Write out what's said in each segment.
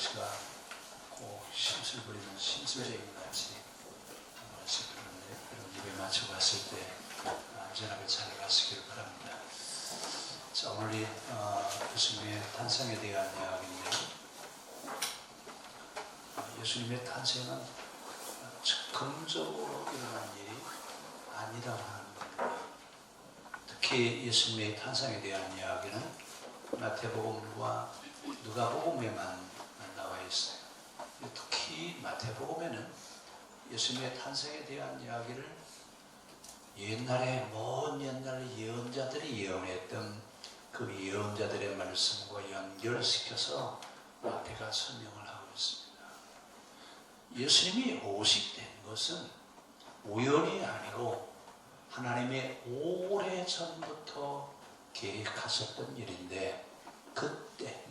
아버지가 꼭 심술 부리는 심술쟁이 같이 싶었는데 그런 입에 맞추고 갔을 때 안전하게 잘 가시길 바랍니다. 자, 오늘이 예수님의 탄생에 대한 이야기인데 예수님의 탄생은 즉흥적으로 일어난 일이 아니라고 하는 겁니다. 특히 예수님의 탄생에 대한 이야기는 마태복음과 누가복음에만 나와 있어요. 특히 마태복음에는 예수님의 탄생에 대한 이야기를 옛날에 먼 옛날 예언자들이 예언했던 그 예언자들의 말씀과 연결시켜서 마태가 설명을 하고 있습니다. 예수님이 오시게 된 것은 우연이 아니고 하나님의 오래전부터 계획하셨던 일인데 그때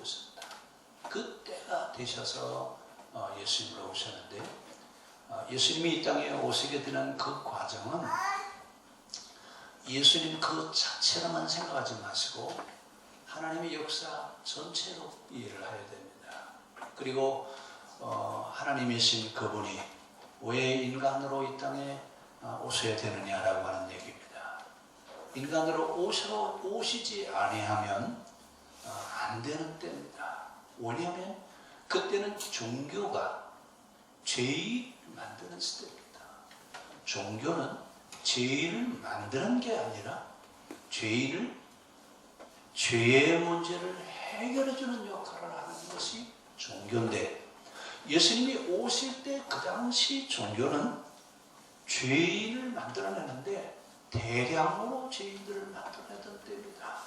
오셨다. 그때가 되셔서 예수님으로 오셨는데 예수님이 이 땅에 오시게 되는 그 과정은 예수님 그 자체로만 생각하지 마시고 하나님의 역사 전체로 이해를 해야 됩니다. 그리고 하나님이신 그분이 왜 인간으로 이 땅에 오셔야 되느냐라고 하는 얘기입니다. 인간으로 오시지 아니하면 안 되는 때입니다. 왜냐하면 그때는 종교가 죄를 만드는 시대입니다. 종교는 죄를 만드는 게 아니라 죄의 문제를 해결해주는 역할을 하는 것이 종교인데 예수님이 오실 때 그 당시 종교는 죄인을 만들어내는데 대량으로 죄인들을 만들어내던 때입니다.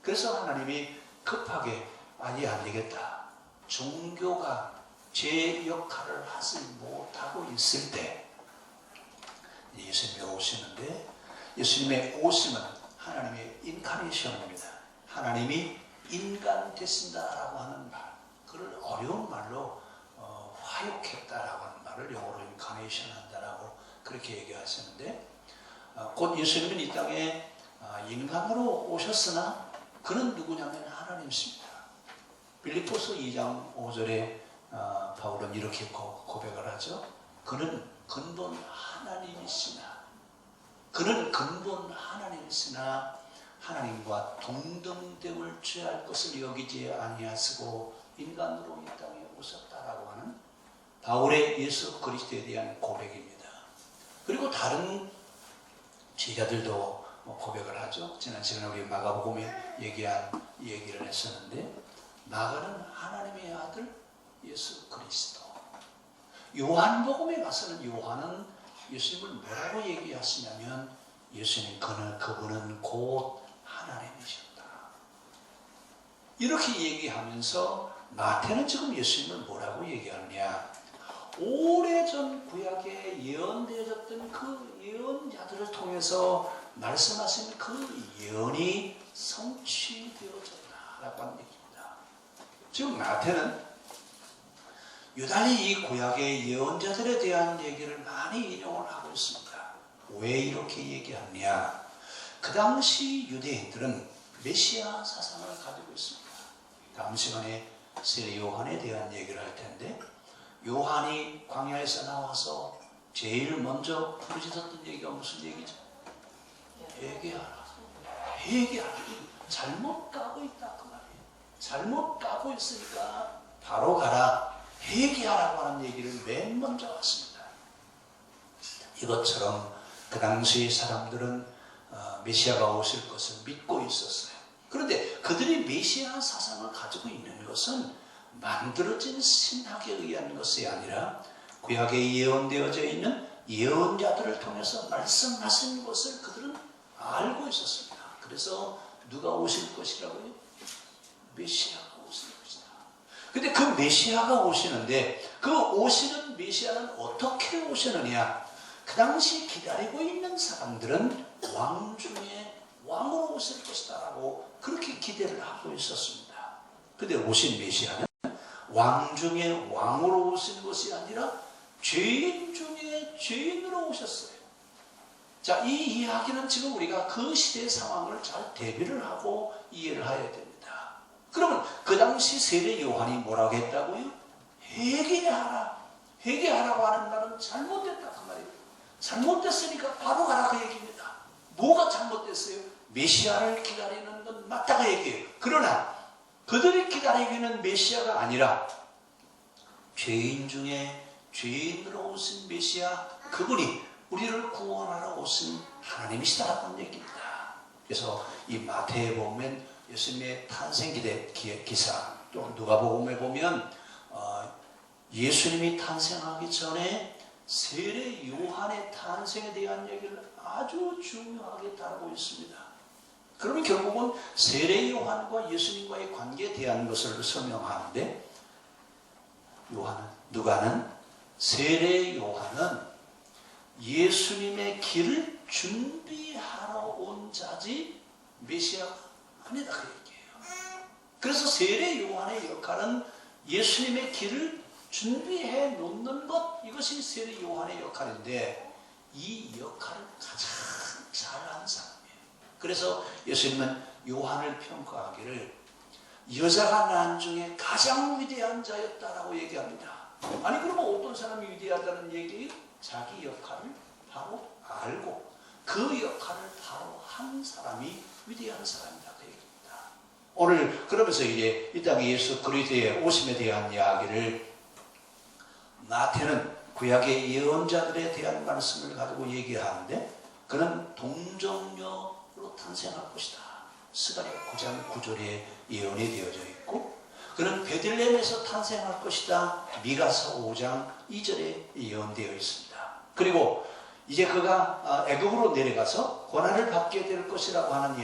그래서 하나님이 급하게 아니 안 되겠다. 종교가 죄 역할을 하지 못하고 있을 때 예수님이 오시는데 예수님의 오심은 하나님의 인카네이션입니다. 하나님이 인간 되신다라고 하는 말, 그걸 어려운 말로 화육했다라고 하는 말을 영어로 인카네이션 한다라고 그렇게 얘기하시는데 곧 예수님은 이 땅에 인간으로 오셨으나 그는 누구냐면 하나님이십니다. 빌립보서 2장 5절에 바울은 이렇게 고백을 하죠. 그는 근본 하나님이시나 하나님과 동등됨을 취할 것을 여기지 아니하시고 인간으로 이 땅에 오셨다라고 하는 바울의 예수 그리스도에 대한 고백입니다. 그리고 다른 제자들도 고백을 하죠. 지난 시간에 우리 마가복음에 얘기를 했었는데 마가는 하나님의 아들 예수 그리스도. 요한복음에 가서는 요한은 예수님을 뭐라고 얘기하시냐면 그분은 곧 하나님이셨다. 이렇게 얘기하면서 마태는 지금 예수님을 뭐라고 얘기하느냐? 오래전 구약에 예언되어졌던 그 예언자들을 통해서 말씀하신 그 예언이 성취되어졌다라고 하는 얘기입니다. 지금 마태는 유달리 이 구약의 예언자들에 대한 얘기를 많이 인용을 하고 있습니다. 왜 이렇게 얘기하느냐? 그 당시 유대인들은 메시아 사상을 가지고 있습니다. 다음 시간에 세례 요한에 대한 얘기를 할 텐데 요한이 광야에서 나와서 제일 먼저 부르짖었던 얘기가 무슨 얘기죠? 회개하라. 잘못 가고 있다 그 말이에요. 잘못 가고 있으니까 바로 가라. 회개하라고 하는 얘기를 맨 먼저 했습니다. 이것처럼 그 당시 사람들은 메시아가 오실 것을 믿고 있었어요. 그런데 그들이 메시아 사상을 가지고 있는 것은 만들어진 신학에 의한 것이 아니라 구약에 예언되어져 있는 예언자들을 통해서 말씀하신 것을 그들은 알고 있었습니다. 그래서 누가 오실 것이라고요? 메시아가 오실 것이다. 근데 그 메시아가 오시는데 그 오시는 메시아는 어떻게 오시느냐? 그 당시 기다리고 있는 사람들은 왕 중에 왕으로 오실 것이다 라고 그렇게 기대를 하고 있었습니다. 근데 오신 메시아는 왕 중에 왕으로 오신 것이 아니라 죄인 중에 죄인으로 오셨어요. 자, 이 이야기는 지금 우리가 그 시대의 상황을 잘 대비를 하고 이해를 해야 됩니다. 그러면 그 당시 세례 요한이 뭐라고 했다고요? 회개하라. 회개하라고 하는 말은 잘못됐다 그 말이에요. 잘못됐으니까 바로 가라 그 얘기입니다. 뭐가 잘못됐어요? 메시아를 기다리는 건 맞다 그 얘기예요. 그러나 그들이 기다리고 있는 메시아가 아니라 죄인 중에 죄인으로 오신 메시아, 그분이 우리를 구원하러 오신 하나님이시다라는 얘기입니다. 그래서 이 마태에 보면 예수님의 탄생 기사, 또 누가복음에 보면 예수님이 탄생하기 전에 세례 요한의 탄생에 대한 얘기를 아주 중요하게 다루고 있습니다. 그러면 결국은 세례 요한과 예수님과의 관계에 대한 것을 설명하는데, 누가는 세례 요한은 예수님의 길을 준비하러 온 자지 메시아가 아니다 그 얘기예요. 그래서 세례 요한의 역할은 예수님의 길을 준비해 놓는 것, 이것이 세례 요한의 역할인데 이 역할을 가장 잘한 사람이에요. 그래서 예수님은 요한을 평가하기를 여자가 난 중에 가장 위대한 자였다라고 얘기합니다. 아니 그러면 어떤 사람이 위대하다는 얘기예요? 자기 역할을 바로 알고 그 역할을 바로 한 사람이 위대한 사람이다 그 얘기입니다. 오늘 그러면서 이제 이 땅에 예수 그리스도의 오심에 대한 이야기를 마태는 구약의 예언자들에 대한 말씀을 가지고 얘기하는데, 그는 동정녀로 탄생할 것이다. 스가랴 9장 9절에 예언이 되어져 있고, 그는 베들레헴에서 탄생할 것이다. 미가서 5장 2절에 예언되어 있습니다. 그리고 이제 그가 애굽으로 내려가서 고난을 받게 될 것이라고 하는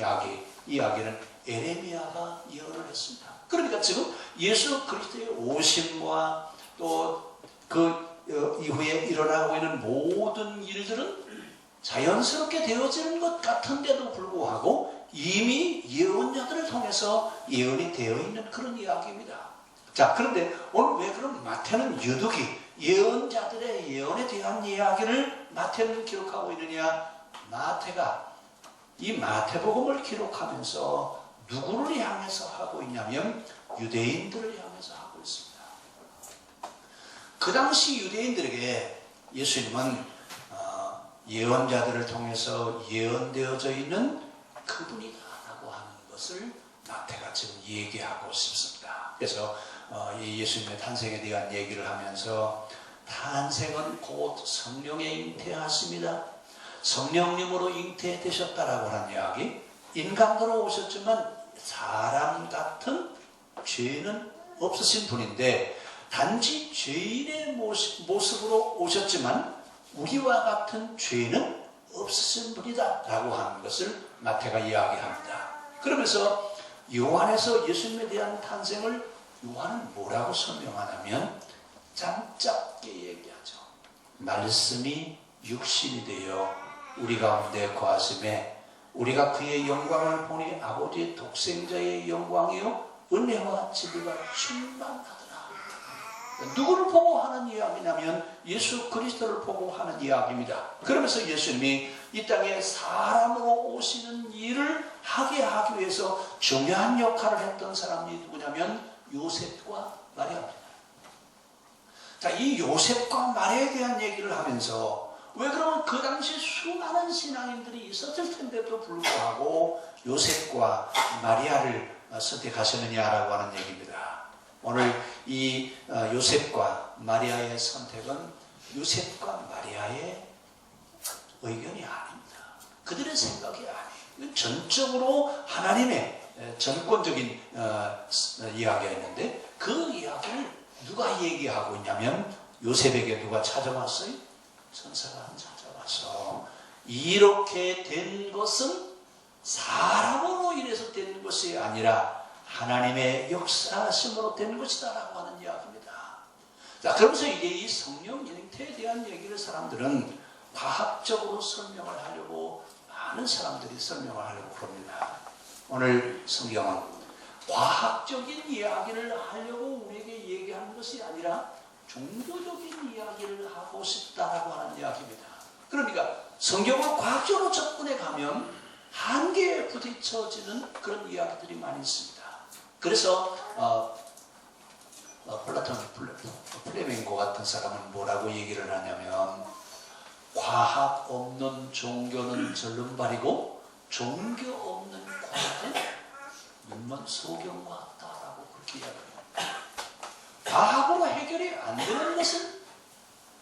이야기는 에레미야가 예언을 했습니다. 그러니까 지금 예수 그리스도의 오심과 또 그 이후에 일어나고 있는 모든 일들은 자연스럽게 되어지는 것 같은데도 불구하고 이미 예언자들을 통해서 예언이 되어 있는 그런 이야기입니다. 자, 그런데 오늘 왜 그럼 마태는 유독이 예언자들의 예언에 대한 이야기를 마태는 기록하고 있느냐? 마태가 이 마태복음을 기록하면서 누구를 향해서 하고 있냐면 유대인들을 향해서 하고 있습니다. 그 당시 유대인들에게 예수님은 예언자들을 통해서 예언되어져 있는 그분이다라고 하는 것을 마태가 지금 얘기하고 싶습니다. 그래서 이 예수님의 탄생에 대한 얘기를 하면서 탄생은 곧 성령의 잉태하십니다. 성령님으로 잉태되셨다라고 하는 이야기, 인간으로 오셨지만 사람 같은 죄는 없으신 분인데 단지 죄인의 모습으로 오셨지만 우리와 같은 죄는 없으신 분이다 라고 하는 것을 마태가 이야기합니다. 그러면서 요한에서 예수님에 대한 탄생을 요한은 뭐라고 설명하냐면 짧게 얘기하죠. 말씀이 육신이 되어 우리 가운데 거하심에 우리가 그의 영광을 보니 아버지의 독생자의 영광이요 은혜와 진리가 충만하더라. 누구를 보고 하는 이야기냐면 예수 그리스도를 보고 하는 이야기입니다. 그러면서 예수님이 이 땅에 사람으로 오시는 일을 하게 하기 위해서 중요한 역할을 했던 사람이 누구냐면 요셉과 마리아입니다. 자, 이 요셉과 마리아에 대한 얘기를 하면서 왜 그러면 그 당시 수많은 신앙인들이 있었을 텐데도 불구하고 요셉과 마리아를 선택하셨느냐라고 하는 얘기입니다. 오늘 이 요셉과 마리아의 선택은 요셉과 마리아의 의견이 아닙니다. 그들의 생각이 아니에요. 전적으로 하나님의 전권적인 이야기였는데 그 이야기를 누가 얘기하고 있냐면 요셉에게 누가 찾아왔어요? 천사가 찾아와서 이렇게 된 것은 사람으로 인해서 된 것이 아니라 하나님의 역사하심으로 된 것이다 라고 하는 이야기입니다. 자, 그러면서 이제 이 성령 잉태에 대한 얘기를 사람들은 과학적으로 설명을 하려고 많은 사람들이 설명을 하려고 그럽니다. 오늘 성경은 과학적인 이야기를 하려고 우리에게 얘기하는 것이 아니라 종교적인 이야기를 하고 싶다라고 하는 이야기입니다. 그러니까 성경을 과학적으로 접근해 가면 한계에 부딪혀지는 그런 이야기들이 많이 있습니다. 그래서 플레밍고 같은 사람은 뭐라고 얘기를 하냐면 과학 없는 종교는 절름발이고 종교 없는 과학은 윤만소경과 같다라고 그렇게 이야기합니다. 과학으로 해결이 안 되는 것은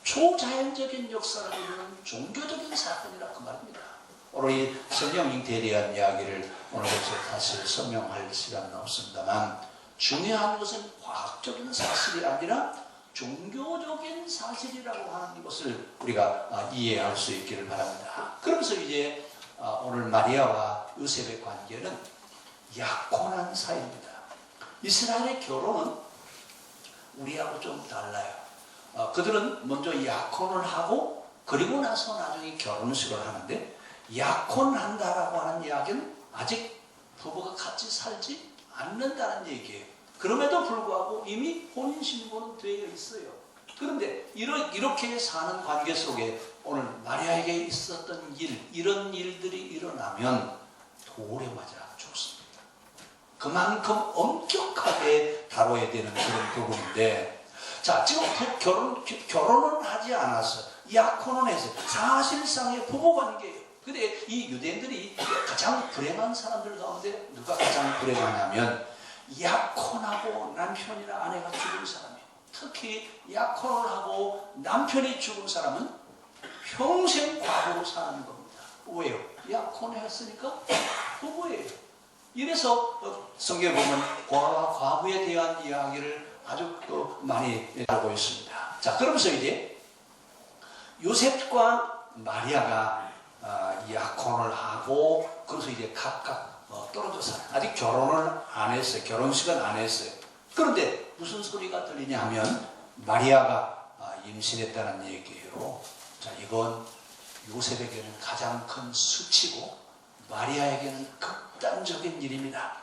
초자연적인 역사를 이루는 종교적인 사건이라 그 말입니다. 오늘 이 성령 잉태에 대한 이야기를 오늘부터 다시 설명할 시간은 없습니다만 중요한 것은 과학적인 사실이 아니라 종교적인 사실이라고 하는 것을 우리가 이해할 수 있기를 바랍니다. 그러면서 이제 오늘 마리아와 요셉의 관계는 약혼한 사이입니다. 이스라엘의 결혼은 우리하고 좀 달라요. 그들은 먼저 약혼을 하고 그리고 나서 나중에 결혼식을 하는데 약혼한다라고 하는 이야기는 아직 부부가 같이 살지 않는다는 얘기예요. 그럼에도 불구하고 이미 혼인신고는 되어 있어요. 그런데 이렇게 사는 관계 속에 오늘 마리아에게 있었던 이런 일들이 일어나면 돌에 맞아 죽습니다. 그만큼 엄격하게 다뤄야 되는 그런 부분인데, 자, 지금 결혼은 하지 않았어. 약혼은 했어요. 사실상의 부부관계예요. 근데 이 유대인들이 가장 불행한 사람들 가운데 누가 가장 불행하냐면 약혼하고 남편이나 아내가 죽은 사람이에요. 특히 약혼을 하고 남편이 죽은 사람은 평생 과부로 사는 겁니다. 왜요? 약혼했으니까 부부예요. 이래서 성경에 보면 과부에 대한 이야기를 아주 많이 하고 있습니다. 자, 그러면서 이제 요셉과 마리아가 약혼을 하고 그래서 이제 각각 떨어져 살아요. 아직 결혼을 안 했어요. 결혼식은 안 했어요. 그런데 무슨 소리가 들리냐 하면 마리아가 임신했다는 얘기예요. 자, 이건 요셉에게는 가장 큰 수치고 마리아에게는 극단적인 일입니다.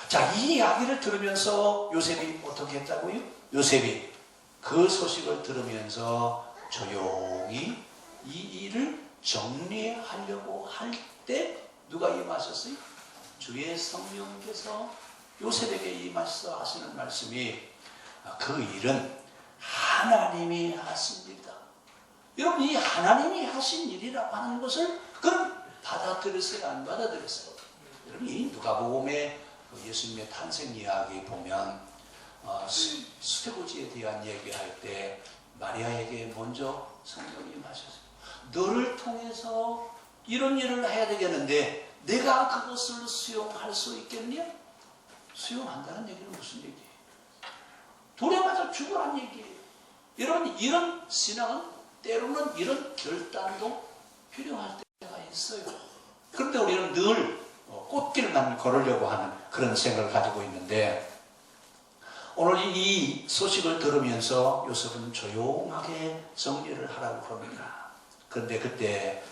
자, 이 이야기를 들으면서 요셉이 어떻게 했다고요? 요셉이 그 소식을 들으면서 조용히 이 일을 정리하려고 할 때 누가 임하셨어요? 주의 성령께서 요셉에게 임하셔서 하시는 말씀이 그 일은 하나님이 하신 일이다. 여러분, 이 하나님이 하신 일이라고 하는 것을 그럼 받아들였어요? 안 받아들였어요? 여러분, 이 누가복음의 예수님의 탄생 이야기 보면 수태고지에 대한 얘기할 때 마리아에게 먼저 성령이 임하셨어요. 너를 통해서 이런 일을 해야 되겠는데 내가 그것을 수용할 수 있겠냐? 수용한다는 얘기는 무슨 얘기예요? 돌에 맞아 죽으란 얘기예요. 여러분, 이런 신앙은 때로는 이런 결단도 필요할 때가 있어요. 그런데 우리는 늘 꽃길만 걸으려고 하는 그런 생각을 가지고 있는데 오늘 이 소식을 들으면서 요셉은 조용하게 정리를 하라고 합니다. 그런데 그때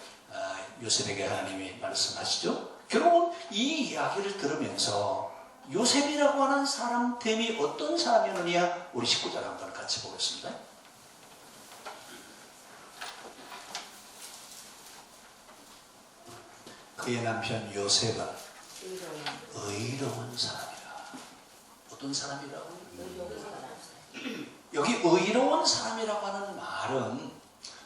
요셉에게 하나님이 말씀하시죠. 결국은 이 이야기를 들으면서 요셉이라고 하는 사람됨이 어떤 사람이었느냐, 우리 19절 한번 같이 보겠습니다. 그의 남편 요셉은 의로운 사람이라. 어떤 사람이라고? 여기 의로운 사람이라고 하는 말은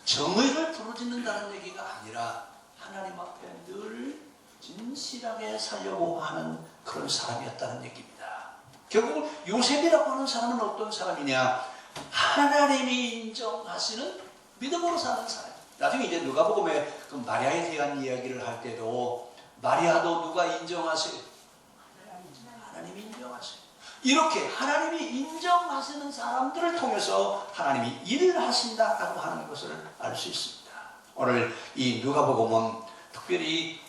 정의를 부르짖는다는 얘기가 아니라 하나님 앞에 늘 진실하게 살려고 하는 그런 사람이었다는 얘기입니다. 결국 요셉이라고 하는 사람은 어떤 사람이냐? 하나님이 인정하시는 믿음으로 사는 사람. 나중에 이제 누가복음에 그 마리아에 대한 이야기를 할 때도 마리아도 누가 인정하세요? 하나님이 인정하세요. 이렇게 하나님이 인정하시는 사람들을 통해서 하나님이 일을 하신다라고 하는 것을 알 수 있습니다. 오늘 이 누가복음은 특별히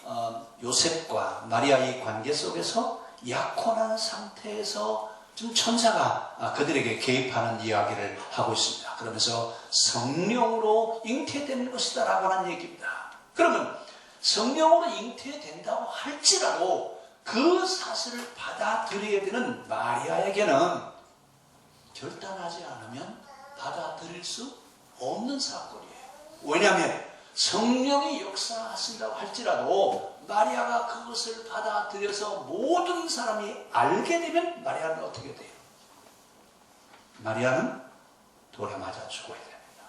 요셉과 마리아의 관계 속에서 약혼한 상태에서 좀 천사가 그들에게 개입하는 이야기를 하고 있습니다. 그러면서 성령으로 잉태되는 것이다 라고 하는 얘기입니다. 그러면 성령으로 잉태된다고 할지라도 그 사실을 받아들여야 되는 마리아에게는 결단하지 않으면 받아들일 수 없는 사건이에요. 왜냐하면 성령이 역사하신다고 할지라도 마리아가 그것을 받아들여서 모든 사람이 알게 되면 마리아는 어떻게 돼요? 마리아는 돌에 맞아 죽어야 됩니다.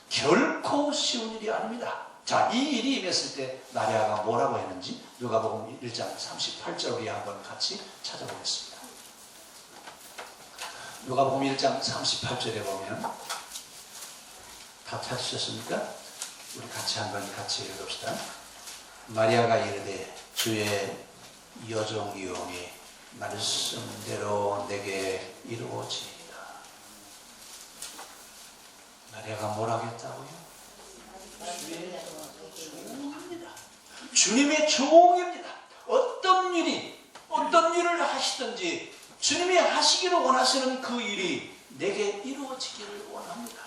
결코 쉬운 일이 아닙니다. 자, 이 일이 임했을 때 마리아가 뭐라고 했는지 누가복음 1장 38절 우리 한번 같이 찾아보겠습니다. 누가복음 1장 38절에 보면 다 찾으셨습니까? 우리 같이 한번 같이 읽읍시다. 마리아가 이르되 주의 여종이오니 말씀대로 내게 이루어지이다. 마리아가 뭐라고 했다고요? 주의 종입니다. 주님의 종입니다. 어떤 일을 하시든지 주님이 하시기를 원하시는 그 일이 내게 이루어지기를 원합니다.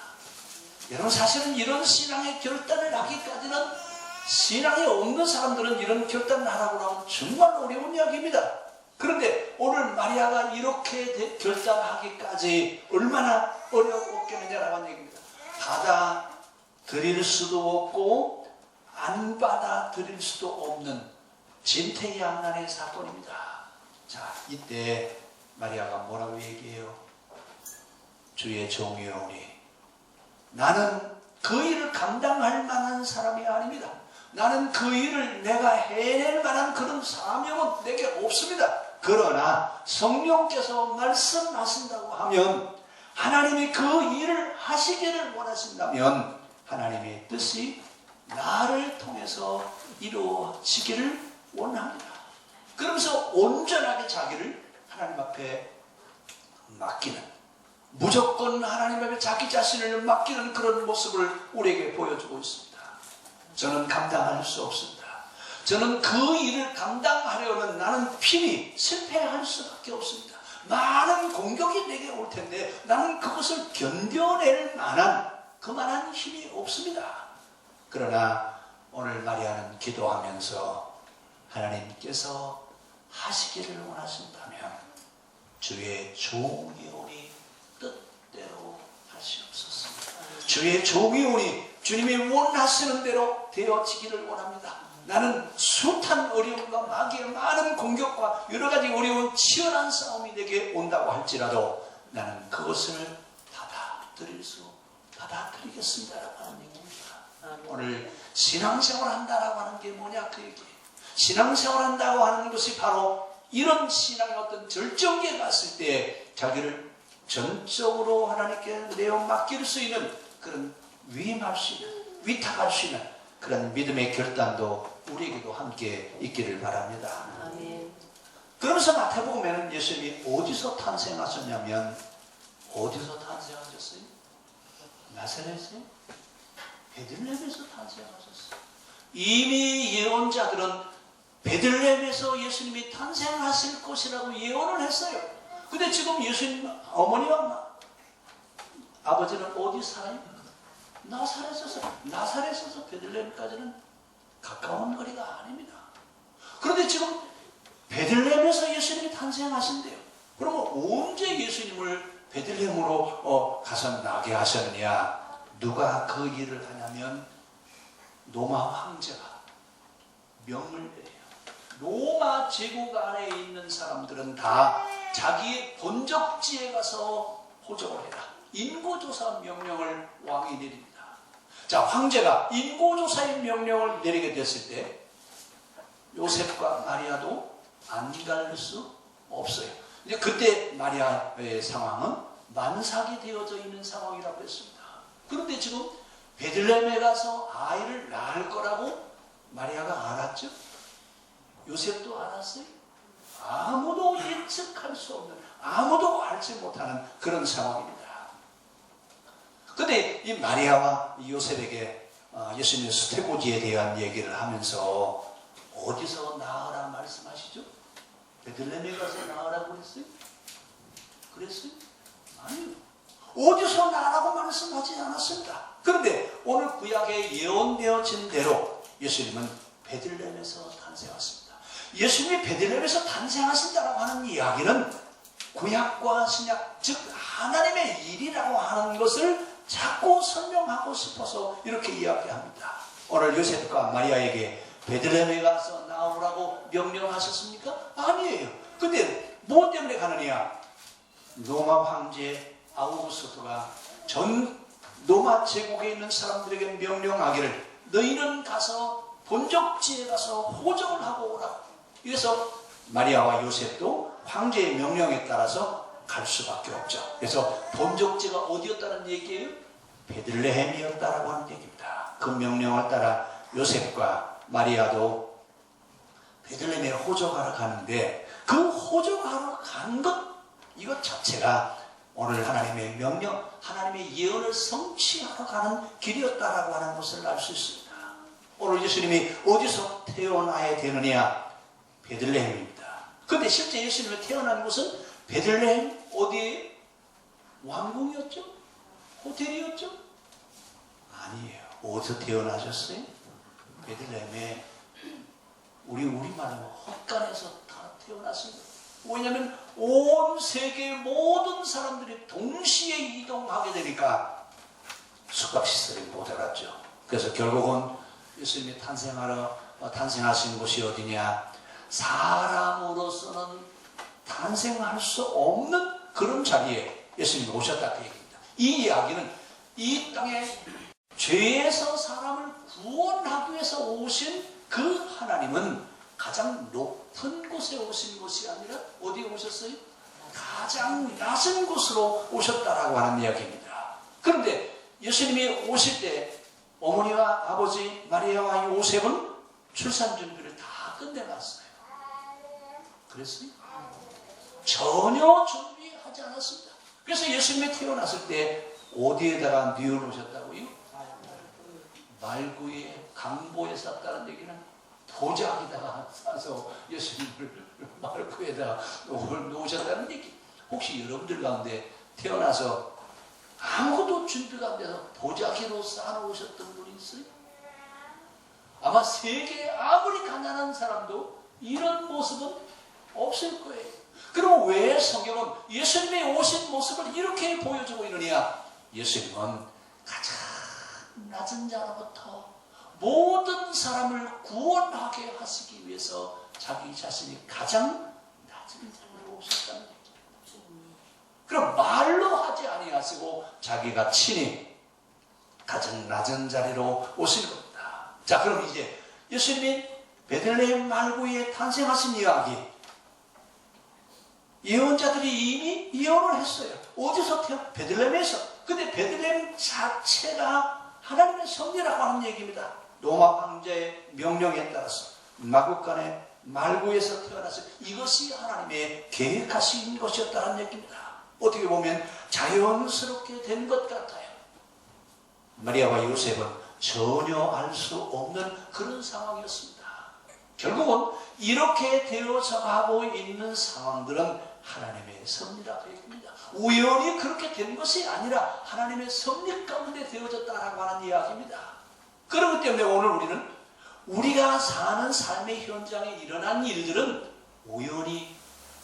여러분, 사실은 이런 신앙의 결단을 하기까지는, 신앙이 없는 사람들은 이런 결단을 하라고 하면 정말 어려운 이야기입니다. 그런데 오늘 마리아가 이렇게 결단하기까지 얼마나 어려웠겠느냐라고 하는 얘기입니다. 받아들일 수도 없고 안 받아들일 수도 없는 진퇴양난의 사건입니다. 자, 이때 마리아가 뭐라고 얘기해요? 주의 종이오니 나는 그 일을 감당할 만한 사람이 아닙니다. 나는 그 일을 내가 해낼 만한 그런 사명은 내게 없습니다. 그러나 성령께서 말씀하신다고 하면, 하나님이 그 일을 하시기를 원하신다면 하나님의 뜻이 나를 통해서 이루어지기를 원합니다. 그러면서 온전하게 자기를 하나님 앞에 맡기는, 무조건 하나님 앞에 자기 자신을 맡기는 그런 모습을 우리에게 보여주고 있습니다. 저는 감당할 수 없습니다. 저는 그 일을 감당하려면 나는 필히 실패할 수밖에 없습니다. 많은 공격이 내게 올 텐데 나는 그것을 견뎌낼 만한 그만한 힘이 없습니다. 그러나 오늘 마리아는 기도하면서 하나님께서 하시기를 원하신다면 주의 종이 오니 뜻대로 하시옵소서. 주의 종이 오니 주님이 원하시는 대로 되어지기를 원합니다. 나는 숱한 어려움과 마귀의 많은 공격과 여러 가지 어려운 치열한 싸움이 내게 온다고 할지라도 나는 그것을 받아들이겠습니다라고 하는 얘기입니다. 오늘 신앙생활 한다라고 하는 게 뭐냐 그 얘기예요. 신앙생활 한다고 하는 것이 바로 이런 신앙의 어떤 절정기에 갔을 때 자기를 전적으로 하나님께 내어 맡길 수 있는 그런 위임할 수 있는, 위탁할 수 있는 그런 믿음의 결단도 우리에게도 함께 있기를 바랍니다. 아멘. 그러면서 마태복음에는 예수님이 어디서 탄생하셨냐면, 어디서 탄생하셨어요? 나사렛에? 베들레헴에서 탄생하셨어요. 이미 예언자들은 베들레헴에서 예수님이 탄생하실 것이라고 예언을 했어요. 근데 지금 예수님 어머니와 아버지는 어디 살아요? 나사렛에서 베들레헴까지는 가까운 거리가 아닙니다. 그런데 지금 베들레헴에서 예수님이 탄생하신대요. 그러면 언제 예수님을 베들레헴으로 가서 나게 하셨느냐? 누가 그 일을 하냐면 로마 황제가 명을 내려요. 로마 제국 안에 있는 사람들은 다 자기의 본적지에 가서 호적을 해라. 인고조사 명령을 왕이 내립니다. 자, 황제가 인고조사의 명령을 내리게 됐을 때 요셉과 마리아도 안 갈 수 없어요. 이제 그때 마리아의 상황은 만삭이 되어져 있는 상황이라고 했습니다. 그런데 지금 베들레헴에 가서 아이를 낳을 거라고 마리아가 알았죠? 요셉도 알았어요? 아무도 예측할 수 없는, 아무도 알지 못하는 그런 상황입니다. 그런데 이 마리아와 요셉에게 예수님의 수태고지에 대한 얘기를 하면서 어디서 낳으라 말씀하시죠? 베들레헴에 가서 낳으라고 그랬어요? 그랬어요? 아니요. 어디서 낳으라고 말씀하지 않았습니다. 그런데 오늘 구약에 예언되어진 대로 예수님은 베들레헴에서 탄생하십니다. 예수님이 베들레헴에서 탄생하신다고 하는 이야기는 구약과 신약, 즉 하나님의 일이라고 하는 것을 자꾸 설명하고 싶어서 이렇게 이야기합니다. 오늘 요셉과 마리아에게 베들레헴에 가서 나오라고 명령하셨습니까? 아니에요. 근데 뭐 때문에 가느냐? 로마 황제 아우구스토가 전 로마 제국에 있는 사람들에게 명령하기를 너희는 가서 본적지에 가서 호적을 하고 오라고. 그래서 마리아와 요셉도 황제의 명령에 따라서 갈 수밖에 없죠. 그래서 본적지가 어디였다는 얘기예요? 베들레헴이었다라고 하는 얘기입니다. 그 명령을 따라 요셉과 마리아도 베들레헴에 호적하러 가는데 그 호적하러 간 것 이것 자체가 오늘 하나님의 명령, 하나님의 예언을 성취하러 가는 길이었다라고 하는 것을 알 수 있습니다. 오늘 예수님이 어디서 태어나야 되느냐? 베들레헴입니다. 그런데 실제 예수님이 태어난 곳은 베들레헴 어디에? 왕궁이었죠? 호텔이었죠? 아니에요. 어디서 태어나셨어요? 베들레헴에 우리말로 헛간에서 다 태어났습니다. 왜냐하면 온 세계 모든 사람들이 동시에 이동하게 되니까 숙박시설이 모자랐죠. 그래서 결국은 예수님이 탄생하신 곳이 어디냐? 사람으로서는 탄생할 수 없는 그런 자리에 예수님이 오셨다 그 얘기입니다. 이 이야기는 이 땅에 죄에서 사람을 구원하기 위해서 오신 그 하나님은 가장 높은 곳에 오신 것이 아니라 어디에 오셨어요? 가장 낮은 곳으로 오셨다라고 하는 이야기입니다. 그런데 예수님이 오실 때 어머니와 아버지 마리아와 요셉은 출산 준비를 다 끝내놨어요. 그랬어요? 전혀 준비하지 않았습니다. 그래서 예수님이 태어났을 때 어디에다가 뉘어놓으셨다고요? 말구에 강보에 쌌다는 얘기는 도자기다가 싸서 예수님을 말구에다가 놓으셨다는 얘기. 혹시 여러분들 가운데 태어나서 아무것도 준비가 안 돼서 도자기로 쌓아놓으셨던 분이 있어요? 아마 세계에 아무리 가난한 사람도 이런 모습은 없을 거예요. 그럼 왜 성경은 예수님의 오신 모습을 이렇게 보여주고 있느냐? 예수님은 가장 낮은 자로부터 모든 사람을 구원하게 하시기 위해서 자기 자신이 가장 낮은 자리로 오셨다는 얘기입니다. 그럼 말로 하지 아니하시고 자기가 친히 가장 낮은 자리로 오신 겁니다. 자, 그럼 이제 예수님이 베들레헴 말구에 탄생하신 이야기, 예언자들이 이미 예언을 했어요. 어디서 베들레헴에서. 근데 베들레헴 자체가 하나님의 성리라고 하는 얘기입니다. 로마 황제의 명령에 따라서 마국간의 말구에서 태어나서 이것이 하나님의 계획하신 것이었다는 얘기입니다. 어떻게 보면 자연스럽게 된 것 같아요. 마리아와 요셉은 전혀 알 수 없는 그런 상황이었습니다. 결국은 이렇게 되어져 가고 있는 상황들은 하나님의 섭리라고 얘기합니다. 우연히 그렇게 된 것이 아니라 하나님의 섭리 가운데 되어졌다라고 하는 이야기입니다. 그렇기 때문에 오늘 우리는 우리가 사는 삶의 현장에 일어난 일들은 우연히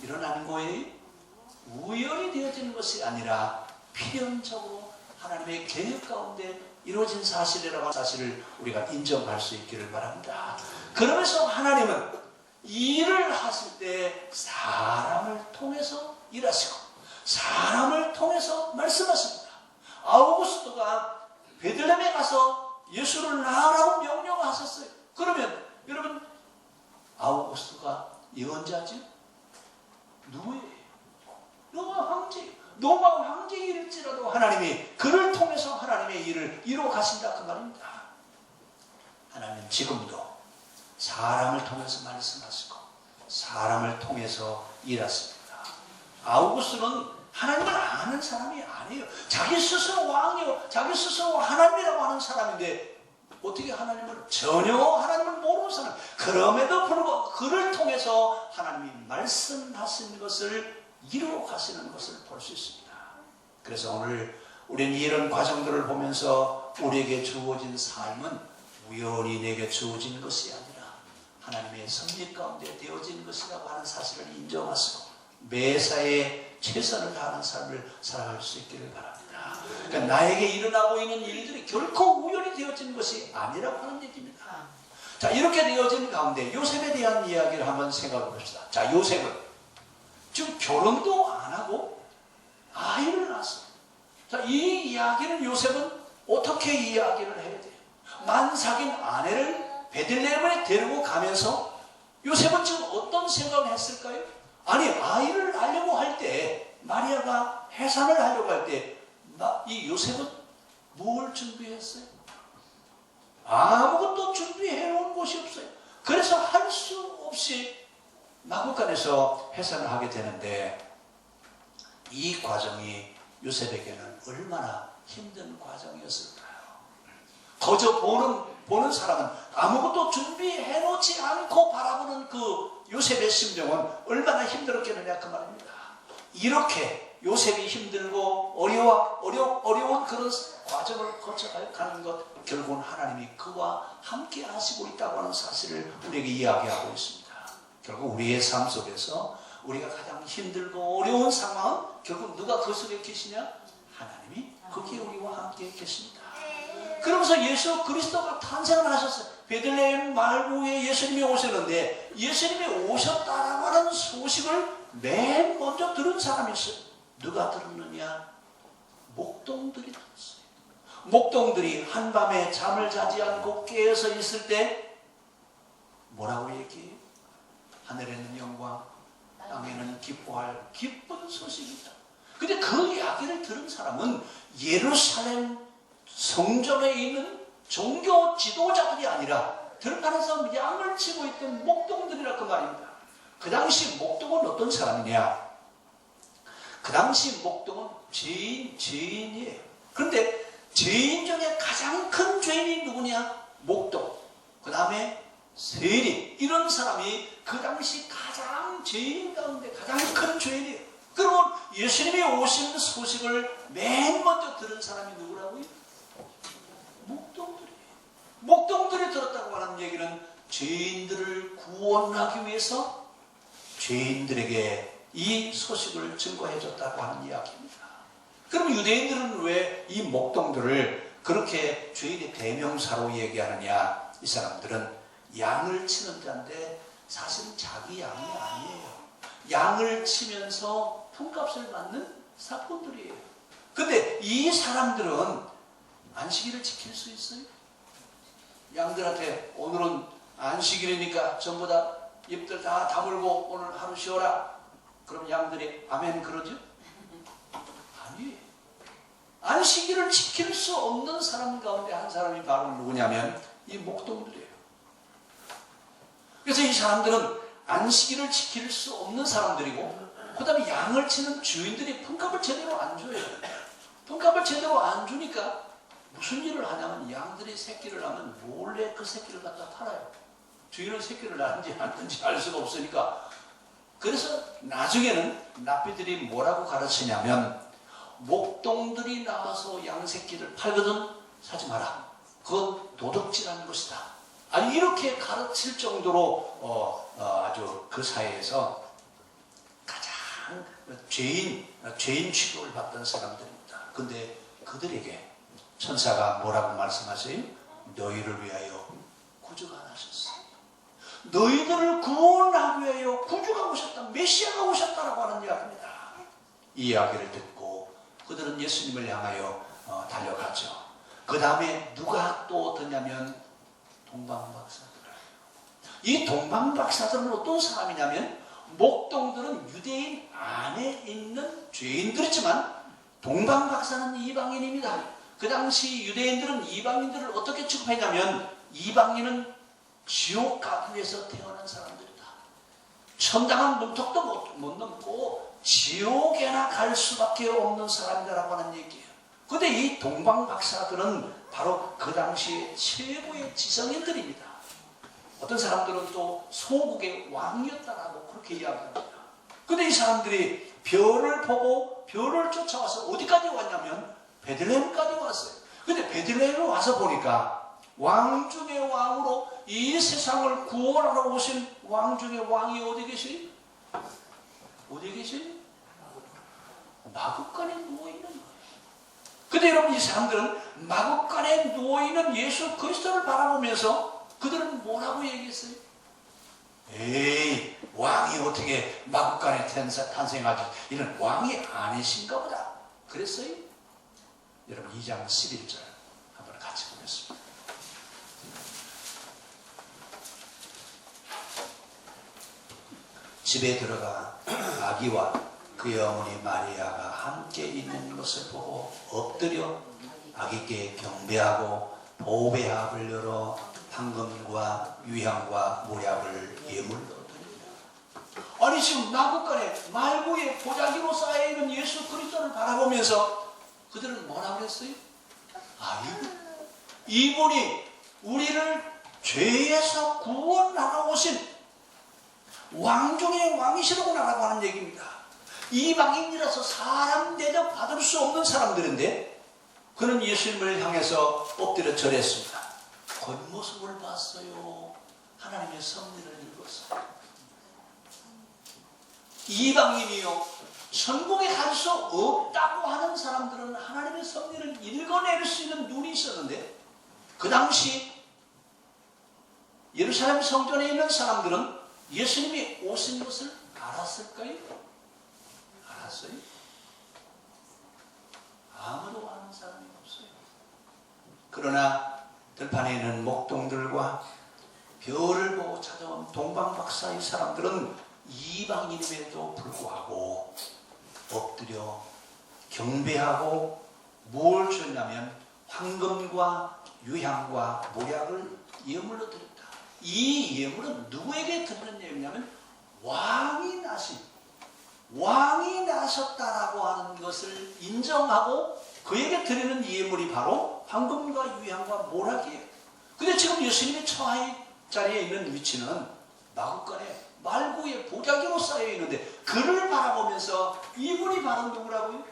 일어나는 거예요. 우연히 되어지는 것이 아니라 필연적으로 하나님의 계획 가운데 이루어진 사실이라고 하는 사실을 우리가 인정할 수 있기를 바랍니다. 그러면서 하나님은 일을 하실 때 사람을 통해서 일하시고 사람을 통해서 말씀하십니다. 아우구스토가 베들레헴에 가서 예수를 낳으라고 명령하셨어요. 그러면 여러분 아우구스토가 예언자죠? 누구예요? 로마 황제. 로마 황제일지라도 하나님이 그를 통해서 하나님의 일을 이루어 가신다 그 말입니다. 하나님은 지금도 사람을 통해서 말씀하시고 사람을 통해서 일하십니다. 아우구스토는 하나님을 아는 사람이 아니에요. 자기 스스로 왕이요, 자기 스스로 하나님이라고 하는 사람인데 어떻게 하나님을 전혀 하나님을 모르는 사람. 그럼에도 불구하고 그를 통해서 하나님이 말씀하신 것을 이루어 가시는 것을 볼 수 있습니다. 그래서 오늘 우리는 이런 과정들을 보면서 우리에게 주어진 삶은 우연히 내게 주어진 것이 아니라 하나님의 섭리 가운데 되어진 것이라고 하는 사실을 인정하시고 매사에 최선을 다하는 삶을 살아갈 수 있기를 바랍니다. 그러니까 나에게 일어나고 있는 일들이 결코 우연히 되어진 것이 아니라고 하는 얘기입니다. 자, 이렇게 되어진 가운데 요셉에 대한 이야기를 한번 생각해 봅시다. 자, 요셉은 지금 결혼도 안 하고 아이를 낳았어요. 자, 이 이야기는 요셉은 어떻게 이야기를 해야 돼요? 만삭인 아내를 베들레헴에 데리고 가면서 요셉은 지금 어떤 생각을 했을까요? 아니, 아이를 낳으려고 할 때, 마리아가 해산을 하려고 할 때, 이 요셉은 뭘 준비했어요? 아무것도 준비해 놓은 곳이 없어요. 그래서 할 수 없이 마구간에서 해산을 하게 되는데, 이 과정이 요셉에게는 얼마나 힘든 과정이었을까요? 거저 보는 사람은 아무것도 준비해 놓지 않고 바라보는 그 요셉의 심정은 얼마나 힘들었겠느냐 그 말입니다. 이렇게 요셉이 힘들고 어려운 그런 과정을 거쳐가는 것, 결국은 하나님이 그와 함께 하시고 있다고 하는 사실을 우리에게 이야기하고 있습니다. 결국 우리의 삶 속에서 우리가 가장 힘들고 어려운 상황은 결국 누가 그 속에 계시냐? 하나님이 거기에 우리와 함께 계십니다. 그러면서 예수 그리스도가 탄생을 하셨어요. 베들레헴 마을구에 예수님이 오셨는데, 예수님이 오셨다라고 하는 소식을 맨 먼저 들은 사람이 있어요. 누가 들었느냐? 목동들이 들었어요. 목동들이 한밤에 잠을 자지 않고 깨어서 있을 때 뭐라고 얘기해요? 하늘에는 영광, 땅에는 기뻐할 기쁜 소식이다. 근데 그 이야기를 들은 사람은 예루살렘 성전에 있는 종교 지도자들이 아니라 들판에서 양을 치고 있던 목동들이라 그 말입니다. 그 당시 목동은 어떤 사람이냐? 그 당시 목동은 죄인이에요. 그런데 죄인 중에 가장 큰 죄인이 누구냐? 목동. 그 다음에 세리. 이런 사람이 그 당시 가장 죄인 가운데 가장 큰 죄인이에요. 그러면 예수님이 오신 소식을 맨 먼저 들은 사람이 누구라고요? 목동들이에요. 목동들이 들었다고 하는 얘기는 죄인들을 구원하기 위해서 죄인들에게 이 소식을 증거해 줬다고 하는 이야기입니다. 그럼 유대인들은 왜 이 목동들을 그렇게 죄인의 대명사로 얘기하느냐? 이 사람들은 양을 치는 자인데 사실은 자기 양이 아니에요. 양을 치면서 품값을 받는 사꾼들이에요. 근데 이 사람들은 안식일을 지킬 수 있어요? 양들한테 오늘은 안식일이니까 전부 다 입들 다 다물고 오늘 하루 쉬어라. 그럼 양들이 아멘 그러죠? 아니에요. 안식일을 지킬 수 없는 사람 가운데 한 사람이 바로 누구냐면 이 목동들이에요. 그래서 이 사람들은 안식일을 지킬 수 없는 사람들이고, 그 다음에 양을 치는 주인들이 품값을 제대로 안 줘요. 품값을 제대로 안 주니까 무슨 일을 하냐면 양들이 새끼를 낳으면 몰래 그 새끼를 갖다 팔아요. 주인은 새끼를 낳는지 안 낳는지 알 수가 없으니까. 그래서 나중에는 랍비들이 뭐라고 가르치냐면, 목동들이 나와서 양 새끼를 팔거든 사지 마라. 그건 도둑질하는 것이다. 아니 이렇게 가르칠 정도로 아주 그 사회에서 가장 죄인 취급을 받던 사람들입니다. 근데 그들에게 천사가 뭐라고 말씀하세요? 너희를 위하여 구주가 나셨어요. 너희들을 구원하기 위하여 구주가 오셨다. 메시아가 오셨다라고 하는 이야기입니다. 이 이야기를 듣고 그들은 예수님을 향하여 달려가죠. 그 다음에 누가 또 얻느냐면 동방박사들. 이 동방박사들은 어떤 사람이냐면, 목동들은 유대인 안에 있는 죄인들이지만 동방박사는 이방인입니다. 그 당시 유대인들은 이방인들을 어떻게 취급했냐면, 이방인은 지옥 가기 위해서 태어난 사람들이다. 천당한 문턱도 못 넘고 지옥에나 갈 수밖에 없는 사람이라고 하는 얘기예요. 그런데 이 동방박사들은 바로 그 당시에 최고의 지성인들입니다. 어떤 사람들은 또 소국의 왕이었다라고 그렇게 이야기합니다. 그런데 이 사람들이 별을 보고 별을 쫓아와서 어디까지 왔냐면 베들레헴까지 왔어요. 그런데 베들레헴에 와서 보니까 왕 중의 왕으로 이 세상을 구원하러 오신 왕 중의 왕이 어디 계시? 어디 계시? 마구간에 누워있는 거예요. 근데 여러분, 이 사람들은 마구간에 누워있는 예수 그리스도를 바라보면서 그 그들은 뭐라고 얘기했어요? 에이, 왕이 어떻게 마구간에 탄생하지? 이런 왕이 아니신가 보다. 그랬어요? 여러분 2장 11절 한번 같이 보겠습니다. 집에 들어가 아기와 그의 어머니 마리아가 함께 있는 것을 보고 엎드려 아기께 경배하고 보배합을 열어 황금과 유향과 모략을 예물로 드립니다. 아니 지금 마구간에 말구에 보자기로 쌓여있는 예수 그리스도를 바라보면서 그들은 뭐라고 그랬어요? 이분이 우리를 죄에서 구원하러 오신 왕 중의 왕이시라고 하는 얘기입니다. 이방인이라서 사람 대접 받을 수 없는 사람들인데 그는 예수님을 향해서 엎드려 절했습니다. 겉모습을 봤어요. 하나님의 섭리를 읽었어요. 이방인이요, 천국에 갈 수 없다고 하는 사람들은 하나님의 섭리를 읽어낼 수 있는 눈이 있었는데 그 당시 예루살렘 성전에 있는 사람들은 예수님이 오신 것을 알았을까요? 알았어요? 아무도 아는 사람이 없어요. 그러나 들판에 있는 목동들과 별을 보고 찾아온 동방박사의 사람들은 이방인임에도 불구하고 엎드려 경배하고 뭘 줬냐면 황금과 유향과 모략을 예물로 드렸다. 이 예물은 누구에게 드리는 예물이냐면 왕이 나셨다라고 하는 것을 인정하고 그에게 드리는 예물이 바로 황금과 유향과 모략이에요. 근데 지금 예수님이 처할 자리에 있는 위치는 마구간에 말구에 보자기로 쌓여 있는데 그를 바라보면서 이분이 바로 누구라고요?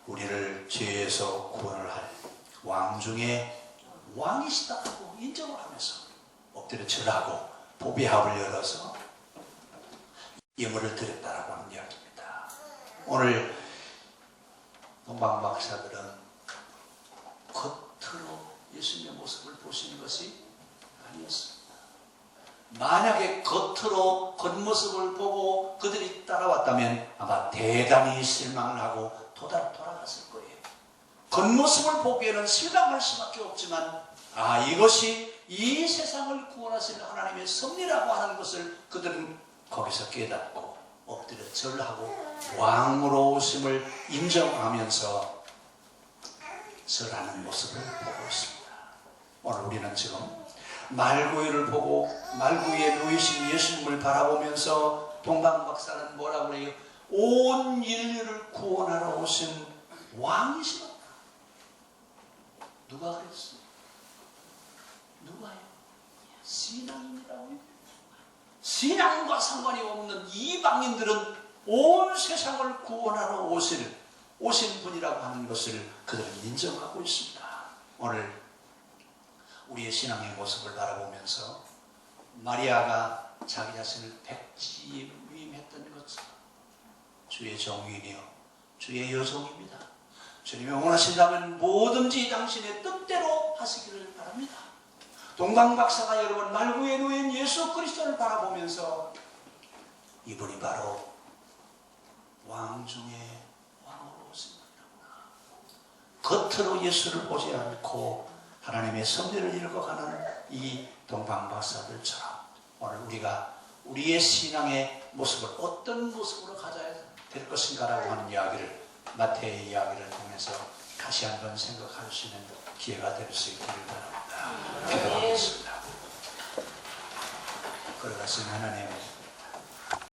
우리를 죄에서 구원을 할 왕 중에 왕이시다고 인정을 하면서 엎드려 절하고 보배합을 열어서 예물을 드렸다라고 하는 이야기입니다. 오늘 동방박사들은 겉으로 예수님의 모습을 보시는 것이 아니었습니다. 만약에 겉으로 겉모습을 보고 그들이 따라왔다면 아마 대단히 실망을 하고 돌아갔을 거예요. 겉모습을 보기에는 실망할 수밖에 없지만 이것이 이 세상을 구원하시는 하나님의 섭리라고 하는 것을 그들은 거기서 깨닫고 엎드려 절하고 왕으로 오심을 인정하면서 절하는 모습을 보고 있습니다. 오늘 우리는 지금 말구유를 보고 말구유에 누이신 예수님을 바라보면서 동방박사는 뭐라고 해요? 온 인류를 구원하러 오신 왕이시다. 누가 그랬어요? 누가요? 신앙인이라고요? 신앙과 상관이 없는 이방인들은 온 세상을 구원하러 오신 분이라고 하는 것을 그들은 인정하고 있습니다. 오늘 우리의 신앙의 모습을 바라보면서 마리아가 자기 자신을 백지에 위임했던 것처럼 주의 종이요 주의 여종입니다. 주님이 원하신다면 뭐든지 당신의 뜻대로 하시기를 바랍니다. 동방박사가 여러분 말구에 누인 예수 그리스도를 바라보면서 이분이 바로 왕 중에 왕으로 오신 분이라구나. 겉으로 예수를 보지 않고 하나님의 섭리를 읽어가는 이 동방박사들처럼 오늘 우리가 우리의 신앙의 모습을 어떤 모습으로 가져야 될 것인가라고 하는 이야기를 마태의 이야기를 통해서 다시 한번 생각할 수 있는 기회가 될 수 있기를 바랍니다. 기도하겠습니다. 걸어가신 하나님